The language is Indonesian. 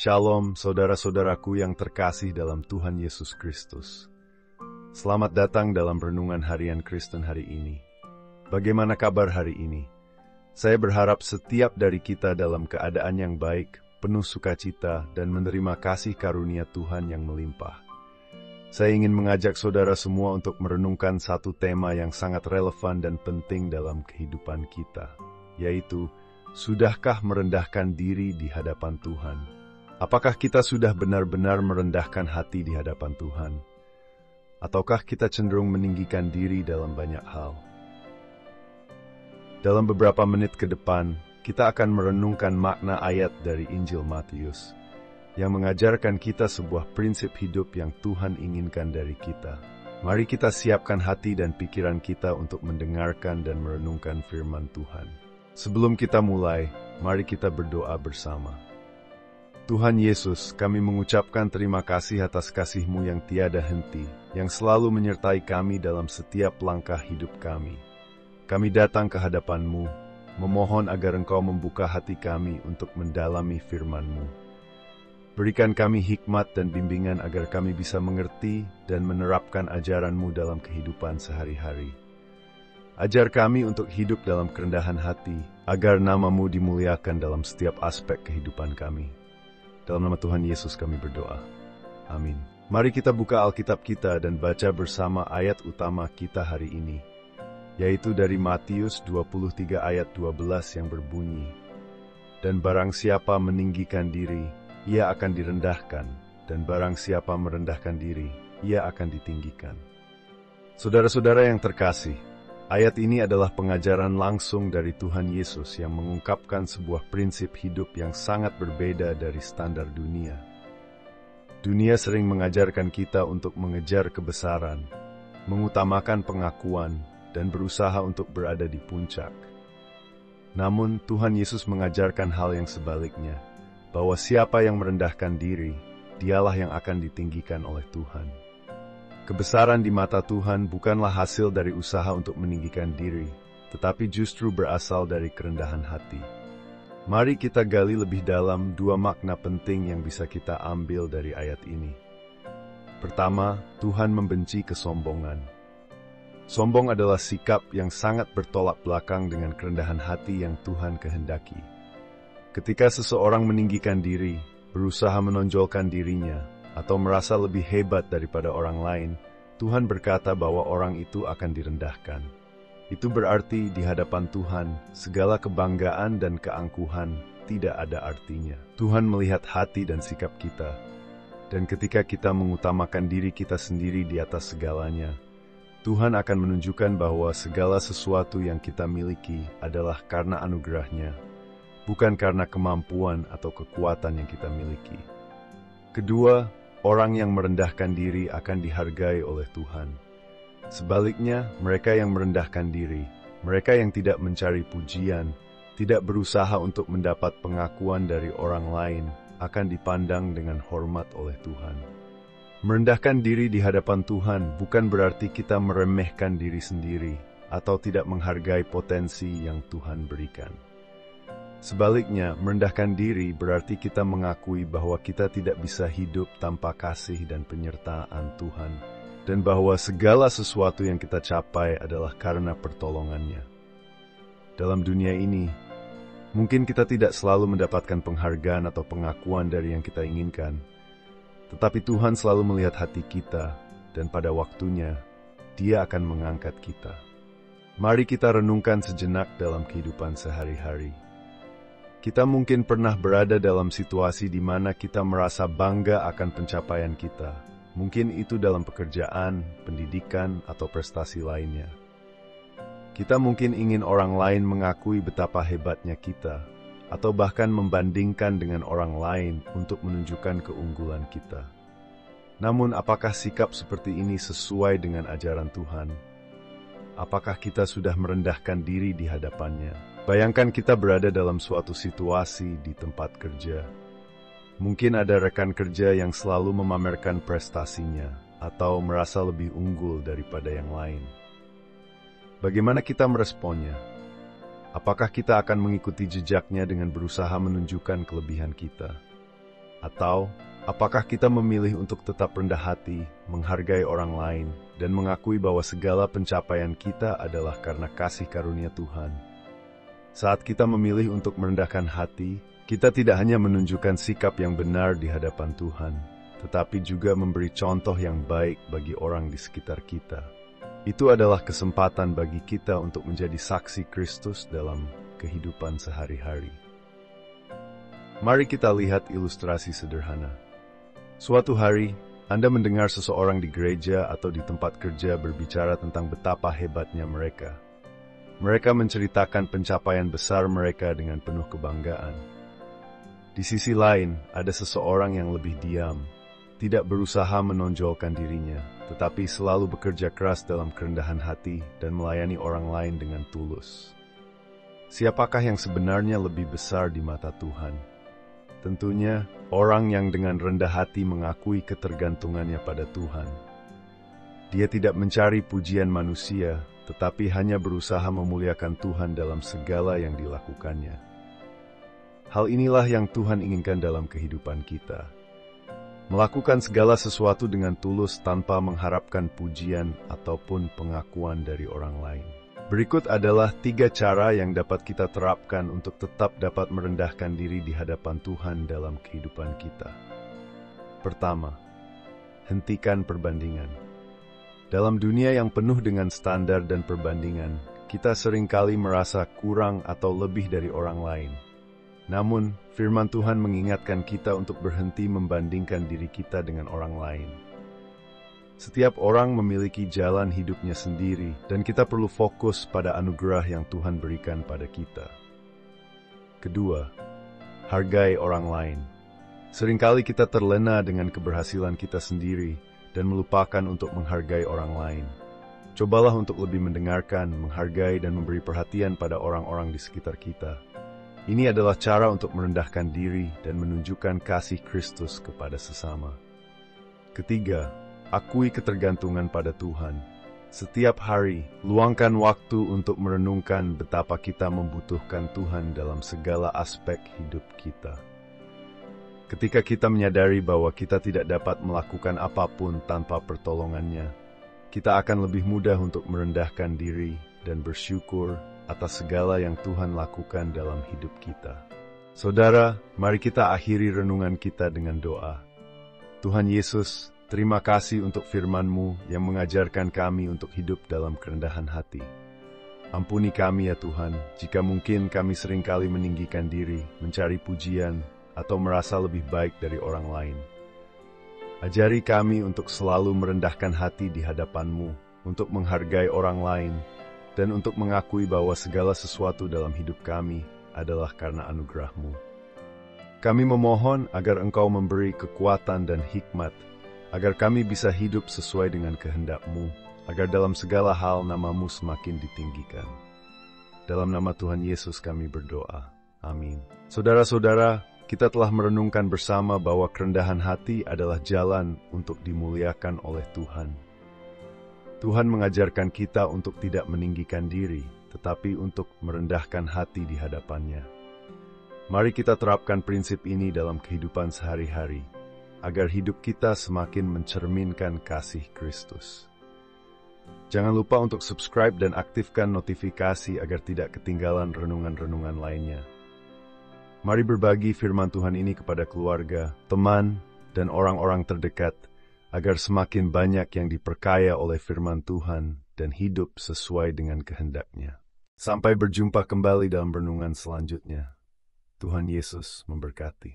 Shalom, saudara-saudaraku yang terkasih dalam Tuhan Yesus Kristus. Selamat datang dalam Renungan Harian Kristen hari ini. Bagaimana kabar hari ini? Saya berharap setiap dari kita dalam keadaan yang baik, penuh sukacita, dan menerima kasih karunia Tuhan yang melimpah. Saya ingin mengajak saudara semua untuk merenungkan satu tema yang sangat relevan dan penting dalam kehidupan kita, yaitu, sudahkah merendahkan diri di hadapan Tuhan? Apakah kita sudah benar-benar merendahkan hati di hadapan Tuhan? Ataukah kita cenderung meninggikan diri dalam banyak hal? Dalam beberapa menit ke depan, kita akan merenungkan makna ayat dari Injil Matius, yang mengajarkan kita sebuah prinsip hidup yang Tuhan inginkan dari kita. Mari kita siapkan hati dan pikiran kita untuk mendengarkan dan merenungkan firman Tuhan. Sebelum kita mulai, mari kita berdoa bersama. Tuhan Yesus, kami mengucapkan terima kasih atas kasih-Mu yang tiada henti, yang selalu menyertai kami dalam setiap langkah hidup kami. Kami datang ke hadapan-Mu, memohon agar Engkau membuka hati kami untuk mendalami firman-Mu. Berikan kami hikmat dan bimbingan agar kami bisa mengerti dan menerapkan ajaran-Mu dalam kehidupan sehari-hari. Ajar kami untuk hidup dalam kerendahan hati, agar nama-Mu dimuliakan dalam setiap aspek kehidupan kami. Dalam nama Tuhan Yesus kami berdoa. Amin. Mari kita buka Alkitab kita dan baca bersama ayat utama kita hari ini, yaitu dari Matius 23 ayat 12 yang berbunyi, "Dan barang siapa meninggikan diri, ia akan direndahkan, dan barang siapa merendahkan diri, ia akan ditinggikan." Saudara-saudara yang terkasih, ayat ini adalah pengajaran langsung dari Tuhan Yesus yang mengungkapkan sebuah prinsip hidup yang sangat berbeda dari standar dunia. Dunia sering mengajarkan kita untuk mengejar kebesaran, mengutamakan pengakuan, dan berusaha untuk berada di puncak. Namun, Tuhan Yesus mengajarkan hal yang sebaliknya, bahwa siapa yang merendahkan diri, dialah yang akan ditinggikan oleh Tuhan. Kebesaran di mata Tuhan bukanlah hasil dari usaha untuk meninggikan diri, tetapi justru berasal dari kerendahan hati. Mari kita gali lebih dalam dua makna penting yang bisa kita ambil dari ayat ini. Pertama, Tuhan membenci kesombongan. Sombong adalah sikap yang sangat bertolak belakang dengan kerendahan hati yang Tuhan kehendaki. Ketika seseorang meninggikan diri, berusaha menonjolkan dirinya, atau merasa lebih hebat daripada orang lain, Tuhan berkata bahwa orang itu akan direndahkan. Itu berarti di hadapan Tuhan, segala kebanggaan dan keangkuhan tidak ada artinya. Tuhan melihat hati dan sikap kita, dan ketika kita mengutamakan diri kita sendiri di atas segalanya, Tuhan akan menunjukkan bahwa segala sesuatu yang kita miliki adalah karena anugerah-Nya, bukan karena kemampuan atau kekuatan yang kita miliki. Kedua, orang yang merendahkan diri akan dihargai oleh Tuhan. Sebaliknya, mereka yang merendahkan diri, mereka yang tidak mencari pujian, tidak berusaha untuk mendapat pengakuan dari orang lain, akan dipandang dengan hormat oleh Tuhan. Merendahkan diri di hadapan Tuhan bukan berarti kita meremehkan diri sendiri atau tidak menghargai potensi yang Tuhan berikan. Sebaliknya, merendahkan diri berarti kita mengakui bahwa kita tidak bisa hidup tanpa kasih dan penyertaan Tuhan, dan bahwa segala sesuatu yang kita capai adalah karena pertolongan-Nya. Dalam dunia ini, mungkin kita tidak selalu mendapatkan penghargaan atau pengakuan dari yang kita inginkan, tetapi Tuhan selalu melihat hati kita, dan pada waktunya, Dia akan mengangkat kita. Mari kita renungkan sejenak dalam kehidupan sehari-hari. Kita mungkin pernah berada dalam situasi di mana kita merasa bangga akan pencapaian kita. Mungkin itu dalam pekerjaan, pendidikan, atau prestasi lainnya. Kita mungkin ingin orang lain mengakui betapa hebatnya kita, atau bahkan membandingkan dengan orang lain untuk menunjukkan keunggulan kita. Namun, apakah sikap seperti ini sesuai dengan ajaran Tuhan? Apakah kita sudah merendahkan diri di hadapan-Nya? Bayangkan kita berada dalam suatu situasi di tempat kerja. Mungkin ada rekan kerja yang selalu memamerkan prestasinya atau merasa lebih unggul daripada yang lain. Bagaimana kita meresponnya? Apakah kita akan mengikuti jejaknya dengan berusaha menunjukkan kelebihan kita? Atau, apakah kita memilih untuk tetap rendah hati, menghargai orang lain, dan mengakui bahwa segala pencapaian kita adalah karena kasih karunia Tuhan? Saat kita memilih untuk merendahkan hati, kita tidak hanya menunjukkan sikap yang benar di hadapan Tuhan, tetapi juga memberi contoh yang baik bagi orang di sekitar kita. Itu adalah kesempatan bagi kita untuk menjadi saksi Kristus dalam kehidupan sehari-hari. Mari kita lihat ilustrasi sederhana. Suatu hari, Anda mendengar seseorang di gereja atau di tempat kerja berbicara tentang betapa hebatnya mereka. Mereka menceritakan pencapaian besar mereka dengan penuh kebanggaan. Di sisi lain, ada seseorang yang lebih diam, tidak berusaha menonjolkan dirinya, tetapi selalu bekerja keras dalam kerendahan hati dan melayani orang lain dengan tulus. Siapakah yang sebenarnya lebih besar di mata Tuhan? Tentunya, orang yang dengan rendah hati mengakui ketergantungannya pada Tuhan. Dia tidak mencari pujian manusia, tetapi hanya berusaha memuliakan Tuhan dalam segala yang dilakukannya. Hal inilah yang Tuhan inginkan dalam kehidupan kita. Melakukan segala sesuatu dengan tulus tanpa mengharapkan pujian ataupun pengakuan dari orang lain. Berikut adalah 3 cara yang dapat kita terapkan untuk tetap dapat merendahkan diri di hadapan Tuhan dalam kehidupan kita. Pertama, hentikan perbandingan. Dalam dunia yang penuh dengan standar dan perbandingan, kita seringkali merasa kurang atau lebih dari orang lain. Namun, firman Tuhan mengingatkan kita untuk berhenti membandingkan diri kita dengan orang lain. Setiap orang memiliki jalan hidupnya sendiri, dan kita perlu fokus pada anugerah yang Tuhan berikan pada kita. Kedua, hargai orang lain. Seringkali kita terlena dengan keberhasilan kita sendiri, dan melupakan untuk menghargai orang lain. Cobalah untuk lebih mendengarkan, menghargai, dan memberi perhatian pada orang-orang di sekitar kita. Ini adalah cara untuk merendahkan diri dan menunjukkan kasih Kristus kepada sesama. Ketiga, akui ketergantungan pada Tuhan. Setiap hari, luangkan waktu untuk merenungkan betapa kita membutuhkan Tuhan dalam segala aspek hidup kita. Ketika kita menyadari bahwa kita tidak dapat melakukan apapun tanpa pertolongannya, kita akan lebih mudah untuk merendahkan diri dan bersyukur atas segala yang Tuhan lakukan dalam hidup kita. Saudara, mari kita akhiri renungan kita dengan doa. Tuhan Yesus, terima kasih untuk firman-Mu yang mengajarkan kami untuk hidup dalam kerendahan hati. Ampuni kami ya Tuhan, jika mungkin kami seringkali meninggikan diri, mencari pujian, atau merasa lebih baik dari orang lain. Ajari kami untuk selalu merendahkan hati di hadapan-Mu, untuk menghargai orang lain, dan untuk mengakui bahwa segala sesuatu dalam hidup kami adalah karena anugerah-Mu. Kami memohon agar Engkau memberi kekuatan dan hikmat, agar kami bisa hidup sesuai dengan kehendak-Mu, agar dalam segala hal nama-Mu semakin ditinggikan. Dalam nama Tuhan Yesus kami berdoa. Amin. Saudara-saudara, kita telah merenungkan bersama bahwa kerendahan hati adalah jalan untuk dimuliakan oleh Tuhan. Tuhan mengajarkan kita untuk tidak meninggikan diri, tetapi untuk merendahkan hati di hadapan-Nya. Mari kita terapkan prinsip ini dalam kehidupan sehari-hari, agar hidup kita semakin mencerminkan kasih Kristus. Jangan lupa untuk subscribe dan aktifkan notifikasi agar tidak ketinggalan renungan-renungan lainnya. Mari berbagi firman Tuhan ini kepada keluarga, teman, dan orang-orang terdekat, agar semakin banyak yang diperkaya oleh firman Tuhan dan hidup sesuai dengan kehendak-Nya. Sampai berjumpa kembali dalam renungan selanjutnya. Tuhan Yesus memberkati.